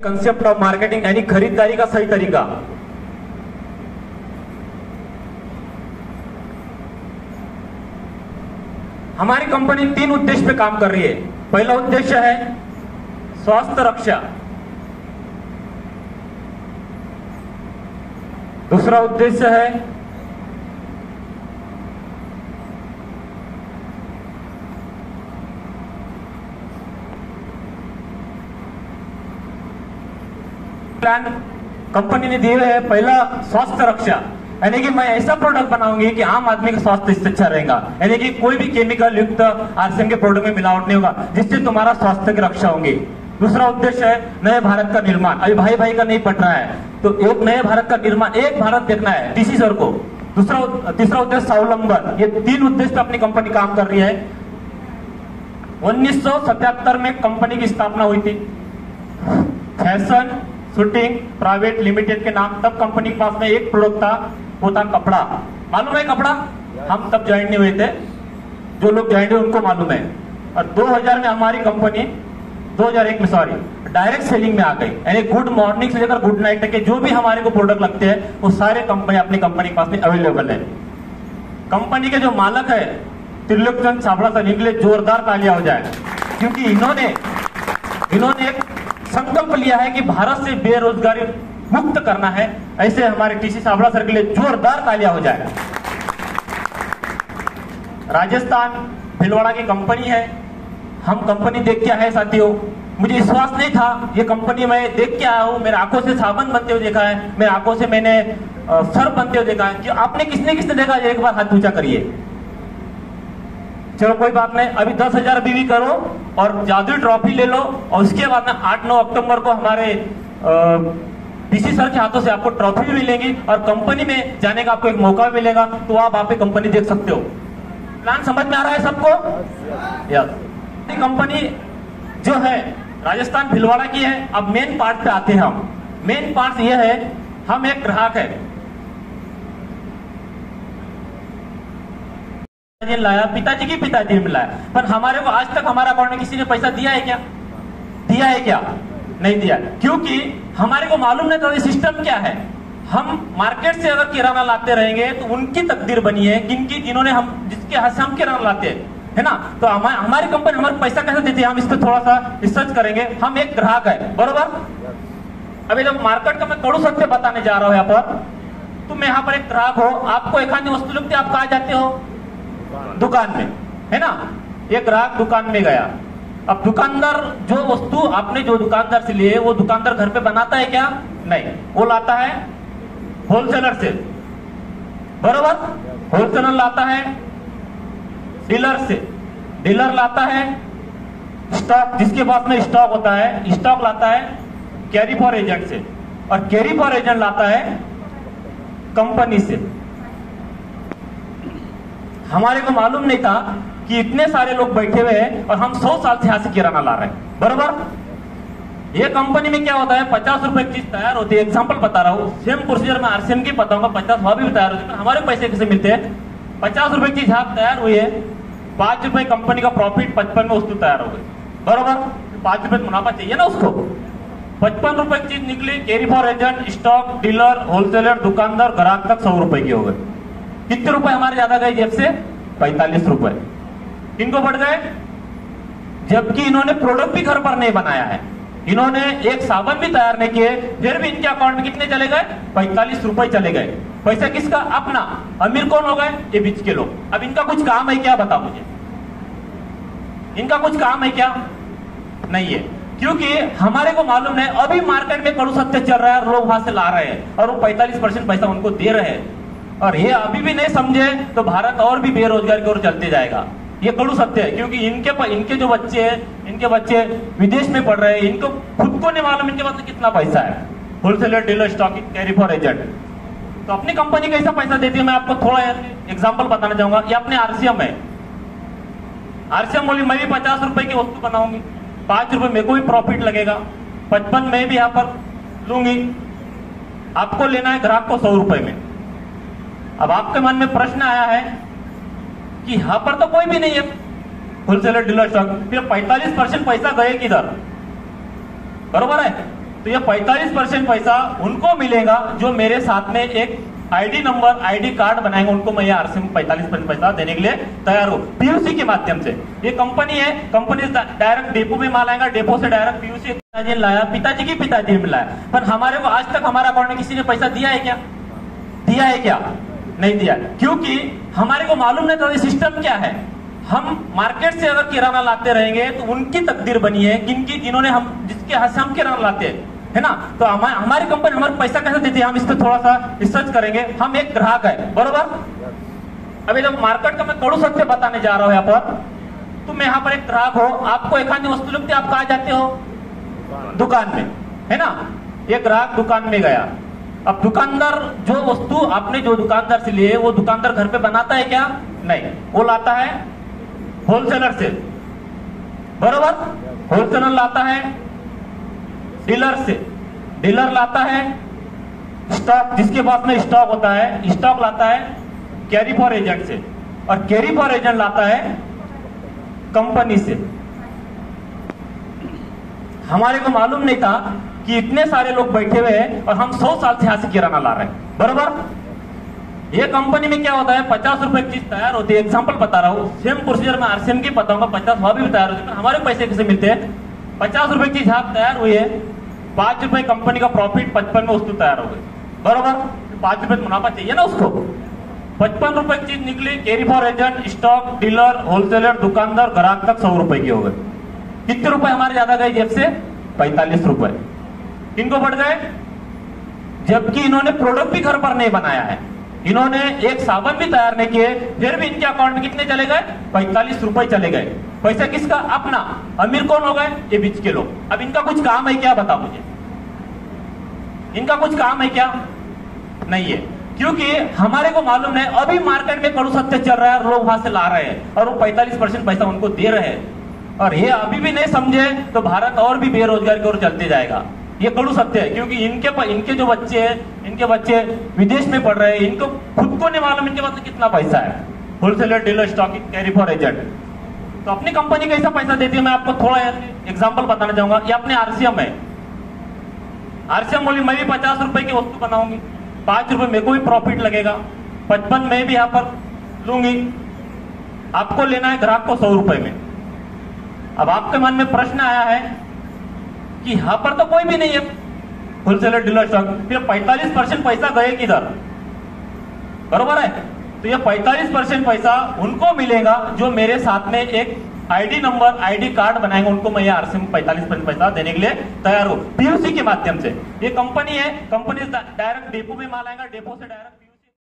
Concept of marketing यानी खरीदारी का सही तरीका। हमारी कंपनी 3 उद्देश्य पे काम कर रही है। पहला उद्देश्य है स्वास्थ्य रक्षा, दूसरा उद्देश्य है प्लान कंपनी ने दिए है। पहला स्वास्थ्य रक्षा, यानी कि मैं ऐसा प्रोडक्ट बनाऊंगी कि आम आदमी का स्वास्थ्य इससे अच्छा रहेगा, यानी कि कोई भी केमिकल युक्त आरसीएम के प्रोडक्ट में मिलावट नहीं होगा, जिससे तुम्हारा स्वास्थ्य की रक्षा होगी। दूसरा उद्देश्य है नए भारत का निर्माण। अभी भाई भाई का नहीं पढ़ रहा है, तो एक नए भारत का निर्माण, एक भारत देखना है डीसी सर को। तीसरा उद्देश्य स्वावलंबन। ये 3 उद्देश्य पे अपनी कंपनी काम कर रही है। 1977 में कंपनी की स्थापना हुई थी। फैशन शूटिंग प्राइवेट लिमिटेड के नाम। तब कंपनी के पास में एक प्रोडक्ट था, वो था कपड़ा। मालूम है कपड़ा? हम तब ज्वाइन नहीं हुए थे, जो लोग ज्वाइन हुए उनको मालूम है। और 2000 में हमारी कंपनी 2001 में सॉरी डायरेक्ट सेलिंग में आ गई, यानी गुड मॉर्निंग से लेकर गुड नाइट तक के जो भी हमारे को प्रोडक्ट लगते हैं वो सारे कंपनी अपनी कंपनी के पास में अवेलेबल है। कंपनी के जो मालक है त्रिलोक चंद छाबड़ा सर, इनके लिए जोरदार तालियां हो जाए, क्योंकि इन्होंने एक संकल्प लिया है कि भारत से बेरोजगारी मुक्त करना है। ऐसे हमारे टीसी छाबड़ा सर के लिए जोरदार तालियां हो जाए। राजस्थान भीलवाड़ा की कंपनी है। हम कंपनी देख के आए साथियों, मुझे विश्वास नहीं था, ये कंपनी मैं देख के आया हूं। मेरे आंखों से साबुन बनते हुए देखा है, मेरे आंखों से मैंने सर्फ बनते हुए देखा है। कि आपने किसने देखा है? एक बार हाथ ऊंचा करिए। चलो कोई बात नहीं, अभी 10,000 बीवी करो और जादुई ट्रॉफी ले लो, और उसके बाद में 8-9 अक्टूबर को हमारे डीसी सर के हाथों से आपको ट्रॉफी भी मिलेगी और कंपनी में जाने का आपको एक मौका भी मिलेगा, तो आप पे कंपनी देख सकते हो। प्लान समझ में आ रहा है सबको? यस। कंपनी जो है राजस्थान भीलवाड़ा की है। अब मेन पार्ट पे आते हैं हम। मेन पार्ट ये है, हम एक ग्राहक है, लाया पिताजी की पिताजी ने लाया, पर हमारे को आज तक हमारे अकाउंट में किसी ने पैसा दिया है क्या? दिया है क्या? नहीं दिया, क्योंकि हमारे को मालूम नहीं था सिस्टम क्या है। हम मार्केट से अगर किराना लाते रहेंगे तो उनकी तकदीर बनी है, जिन्होंने हम जिसके हाथ से हम किराना लाते हैं, है ना। तो हमारी कंपनी हमारे पैसा कैसे देती है, हम इस पर थोड़ा सा रिसर्च करेंगे। हम एक ग्राहक है, बरोबर। अभी जब मार्केट का मैं कड़ू सत्य बताने जा रहा हूं यहाँ पर, तो मैं यहाँ पर एक ग्राहक हो, आपको एक आधी वस्तु लगती है, आप कहाँ जाते हो? दुकान में, है ना। ये ग्राहक दुकान में गया। अब दुकानदार जो वस्तु आपने जो दुकानदार से लिए, वो दुकानदार घर पे बनाता है क्या? नहीं, वो लाता है होलसेलर से, बरोबर। होलसेलर लाता है डीलर से, डीलर लाता है स्टॉक, जिसके पास में स्टॉक होता है, स्टॉक लाता है कैरी फॉर एजेंट से, और कैरी फॉर एजेंट लाता है कंपनी से। हमारे को मालूम नहीं था कि इतने सारे लोग बैठे हुए हैं और हम 100 साल से यहां से किराना ला रहे हैं, बरोबर। ये कंपनी में क्या होता है, 50 रुपए की चीज तैयार होती है। एग्जांपल बता रहा हूँ, सेम प्रोसीजर में आरसीएम की बताऊंगा, 50 वहां भी तैयार होती है, हमारे पैसे कैसे मिलते हैं? 50 रुपए की चीज तैयार हुई है, 5 रुपए कंपनी का प्रॉफिट, 55 में वस्तु तैयार हो गई, बरोबर। 5 रुपए मुनाफा चाहिए ना उसको। 55 रुपए की चीज निकली, carry for agent, stock, dealer, wholesaler, दुकानदार, ग्राहक तक 100 रुपए की हो गए। कितने रुपए हमारे ज्यादा गए जेब से? 45 रुपए। किनको बढ़ गए? जबकि इन्होंने प्रोडक्ट भी घर पर नहीं बनाया है, इन्होंने एक साबुन भी तैयार नहीं किए, फिर भी इनके अकाउंट में कितने चले गए? 45 रुपए चले गए। पैसा किसका? अपना। अमीर कौन हो गए? ये बीच के लोग। अब इनका कुछ काम है क्या? बता मुझे, इनका कुछ काम है क्या? नहीं है, क्योंकि हमारे को मालूम है अभी मार्केट में कड़ू सत्य चल रहा है, लोग वहां से ला रहे हैं और वो 45% पैसा उनको दे रहे हैं, और ये अभी भी नहीं समझे तो भारत और भी बेरोजगारी की ओर चलते जाएगा। ये कड़ू सत्य है, क्योंकि इनके जो बच्चे हैं, इनके बच्चे विदेश में पढ़ रहे हैं, इनको खुद को नहीं मालूम इनके पास कितना पैसा है। Wholesaler, dealer, stock, carry for agent. तो अपनी कंपनी कैसा पैसा देती है, मैं आपको थोड़ा एग्जांपल बताना चाहूंगा। ये अपने आरसीएम है, आरसीएम बोली मैं भी 50 रुपए की वस्तु बनाऊंगी, 5 रुपए मेरे को भी प्रॉफिट लगेगा, 55 मैं भी यहाँ पर लूंगी, आपको लेना है ग्राहक को 100 रुपए में। अब आपके मन में प्रश्न आया है कि यहां पर तो कोई भी नहीं है होलसेलर, डीलर, स्टॉक, फिर 45% पैसा गए किधर? बरोबर है। तो ये 45% पैसा उनको मिलेगा जो मेरे साथ में एक आईडी नंबर आईडी कार्ड बनाएंगे, उनको मैं ये आरसीएम 45% पैसा देने के लिए तैयार हूं पीयूसी के माध्यम से। ये कंपनी है, कंपनी डायरेक्ट डेपो में माल आएगा, डेपो से डायरेक्ट पीयूसी पिताजी ने लाया, पिताजी की पिताजी ने लाया। पर हमारे को आज तक हमारा अकाउंट में किसी ने पैसा दिया है क्या? दिया है क्या? नहीं दिया, क्योंकि हमारे को मालूम नहीं था सिस्टम क्या है। हम मार्केट से अगर किराना लाते रहेंगे तो उनकी तकदीर बनी है जिनकी जिन्होंने हम जिसके हाथ से हम किराना लाते हैं, है ना। तो हमारी कंपनी हमारे पैसा कैसे देती है, हम इस पर थोड़ा सा रिसर्च करेंगे। हम एक ग्राहक है, बरोबर। अभी जब मार्केट का मैं कड़ू सत्य बताने जा रहा हूं यहाँ पर, तो मैं यहाँ पर एक ग्राहक हो, आपको एक आधी वस्तु लगती है, आप कहाँ जाते हो? दुकान में, है ना। ये ग्राहक दुकान में गया, अब दुकानदार जो वस्तु आपने जो दुकानदार से लिए वो दुकानदार घर पे बनाता है क्या? नहीं, वो लाता है होलसेलर से, बरोबर। होलसेलर लाता है डीलर से, डीलर लाता है स्टॉक, जिसके पास में स्टॉक होता है, स्टॉक लाता है कैरी फॉर एजेंट से, और कैरी फॉर एजेंट लाता है कंपनी से। हमारे को मालूम नहीं था कि इतने सारे लोग बैठे हुए हैं और हम 100 साल से यहां से किराना ला रहे हैं, बरोबर। ये कंपनी में क्या होता है, 50 रुपए की चीज तैयार होती है, एग्जांपल बता रहा हूं, सेम प्रोसीजर में आरसीएम की बताऊंगा, 50 वहां भी तैयार होती है। हमारे पैसे कैसे मिलते हैं? 50 रुपए की चीज तैयार हुई है, 5 रुपए कंपनी का प्रॉफिट, 55 में वस्तु तैयार हो गई, बरोबर। 5 रुपए मुनाफा चाहिए ना उसको। 55 रुपए की चीज निकली, carry for agent, stock, dealer, wholesaler, दुकानदार, ग्राहक तक 100 रुपए की हो गए। कितने रुपए हमारे ज्यादा गए जेब से? 45 रुपए। किनको बढ़ गए? जबकि इन्होंने प्रोडक्ट भी घर पर नहीं बनाया है, इन्होंने एक साबुन भी तैयार नहीं किए, फिर भी इनके अकाउंट में कितने चले गए? 45 रुपए चले गए। पैसा किसका? अपना। अमीर कौन हो गए? ये बीच के लोग। अब इनका कुछ काम है क्या? बता मुझे, इनका कुछ काम है क्या? नहीं है, क्योंकि हमारे को मालूम है अभी मार्केट में कड़ू सत्य चल रहा है और लोग वहां से ला रहे हैं और वो 45% पैसा उनको दे रहे हैं, और ये अभी भी नहीं समझे तो भारत और भी बेरोजगारी की ओर चलते जाएगा। ये कड़ू सत्य है, क्योंकि इनके जो बच्चे हैं, इनके बच्चे विदेश में पढ़ रहे हैं, इनको खुद को नहीं मालूम इनके पास कितना पैसा है। Wholesaler, dealer, stocking, carry for agent, तो अपनी कंपनी कैसा पैसा देती है मैं आपको थोड़ा एग्जांपल बताना चाहूंगा। ये अपने आरसीएम है, आरसीएम बोली मैं भी 50 रुपए की वस्तु बनाऊंगी, 5 रुपए मेरे को भी प्रॉफिट लगेगा, 55 में भी यहां पर लूंगी, आपको लेना है ग्राहक को 100 रुपए में। अब आपके मन में प्रश्न आया है कि यहां पर तो कोई भी नहीं है होलसेलर, डीलर, स्टॉक, फिर 45% पैसा गए किधर? बरोबर है। तो ये 45% पैसा उनको मिलेगा जो मेरे साथ में एक आईडी नंबर आईडी कार्ड बनाएंगे, उनको मैं ये आरसीएम 45% पैसा देने के लिए तैयार हूं पीयूसी के माध्यम से। ये कंपनी है, कंपनी डायरेक्ट डेपो में माल आएगा, डेपो से डायरेक्ट